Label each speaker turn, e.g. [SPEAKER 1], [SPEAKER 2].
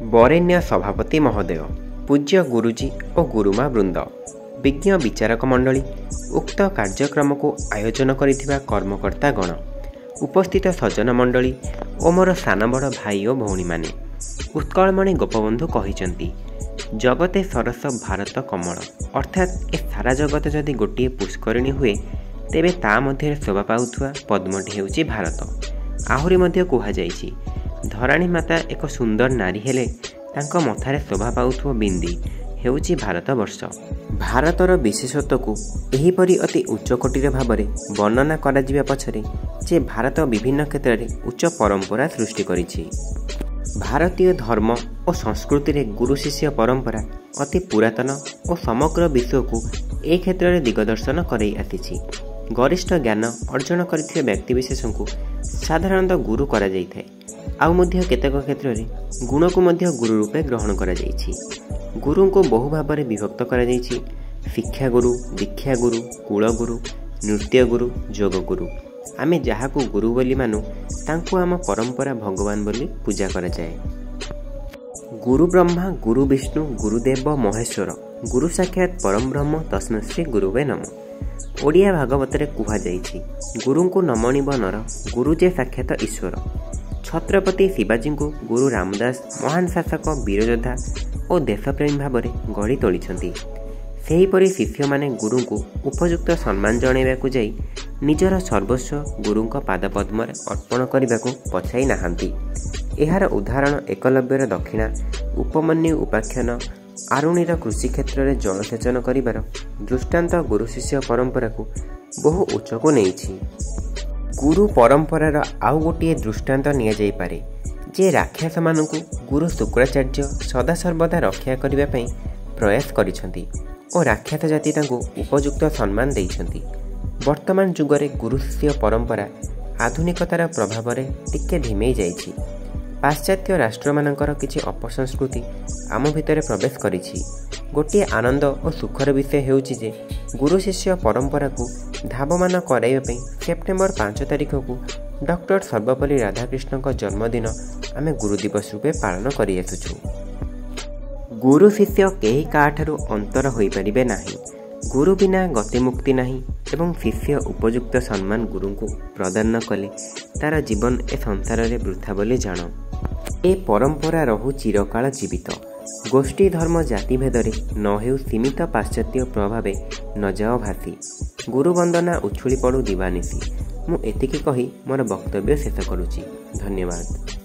[SPEAKER 1] बरेण्य सभापति महोदय, पूज्य गुरुजी और गुरुमा वृंद, विज्ञ विचारक मंडली, उक्त कार्यक्रम को आयोजन करिथिबा कर्मकर्ता गण, उपस्थित सज्जन मंडली और मोर सान बड़ भाई और भौणी माने, उत्कलमणि गोपबंधु कहिचंती जगते सरस भारत कमल, अर्थात ए सारा जगत जदि गोटे पुष्करिणी हुए तेबे ता मध्य शोभा पाउथुवा पद्मटी हेउची भारत। आहुरी मध्य कुहा जाइछि धराणी माता एक सुंदर नारी हेले तांको मथारे शोभा पाउथुव बिंदी हेउची भारत वर्ष। भारतर विशेषत्व को एहीपरि अति उच्च कोटीर भावरे वर्णना करा जिबा पछरे जे भारत विभिन्न क्षेत्र में उच्च परंपरा सृष्टि करिछि। भारतीय धर्म और संस्कृति रे गुरु शिष्य परंपरा अति पुरातन और समग्र विश्व को ए क्षेत्र में दिगदर्शन करई आतिछि। गरिष्ठ ज्ञान अर्जन करथिबा व्यक्ति विशेष को साधारणतः गुरु करा जाइଥାଏ। आउ मध्य केतेक क्षेत्र में गुण को मध्य गुरु रूपे ग्रहण करा जाइछि। गुरु को बहु भाव में विभक्त करा जाइछि। शिक्षा गुरु, दीक्षा गुरु, कुल गुरु, नृत्य गुरु, योग गुरु। आमे जहाकू गुरु बोली मानु तांको आम परंपरा भगवान बोली पूजा करा जाए। गुरु ब्रह्मा, गुरु विष्णु, गुरुदेव महेश्वर, गुरु साक्षात परम ब्रह्म तस्मै श्री गुरुवे नमः। ओडिया भागवत रे कुहा जाइछि गुरु को नमणिब नर, गुरु जे साक्षात ईश्वर। छत्रपति शिवाजी को गुरु रामदास महान शासक, वीरयोद्धा और देशप्रेमी भाव में गढ़ी तोलिछंती। सेहीपरि शिष्य माने गुरु को उपयुक्त सम्मान जणाइबाकू जाई निजर सर्वस्व गुरु पाद पद्म अर्पण करने को पछाई नाहांती। एहार उदाहरण एकलव्यर दक्षिणा, उपमन्यु उपाख्यान, आरुणीर कृषि क्षेत्र में जलसेचन करिबार दृष्टांत गुरु शिष्य परंपरा को बहु उच्च को नहीं। गुरु परंपरार आउ गोटे दृष्टांत निया जाई पारे जे राक्षस मानकु गुरु शुक्राचार्य सदासर्वदा रक्षा करने प्रयास करिसंती और राक्षस जाति तांको उपयुक्त सम्मान देइछंती। वर्तमान जुगरे गुरु शिष्य परंपरा आधुनिकतार प्रभाव में टिके धिमेई जाइछि। पाश्चात्य राष्ट्र मानकर किछि अपसंस्कृति आम भितर प्रवेश करिछि। गोटे आनंद और सुखर विषय हेउछि जे गुरु शिष्य परंपरा को धावमान कराइबा पई सेप्टेम्बर 5 तारिख को डॉक्टर सर्वपल्ली राधाकृष्ण जन्मदिन आमे गुरु दिवस रूपे पालन करि आसुछु। गुरु शिष्य केही काठारु अंतर होई परिबे नाही। गुरु बिना गति मुक्ति नहीं एवं शिष्य उपयुक्त सम्मान गुरु को प्रदान न कले तार जीवन ए संसार रे वृथा बोली जान। ए परंपरा रहु चिरकाल जीवित। गोष्ठी धर्म जाति भेदरे न हेउ सीमित पाश्चात्य प्रभावे न जाओ भासी। गुरु वंदना उछुली पड़ू दिवानिसी। मु एतिकी कही मोर वक्तव्य शेष करुछि। धन्यवाद।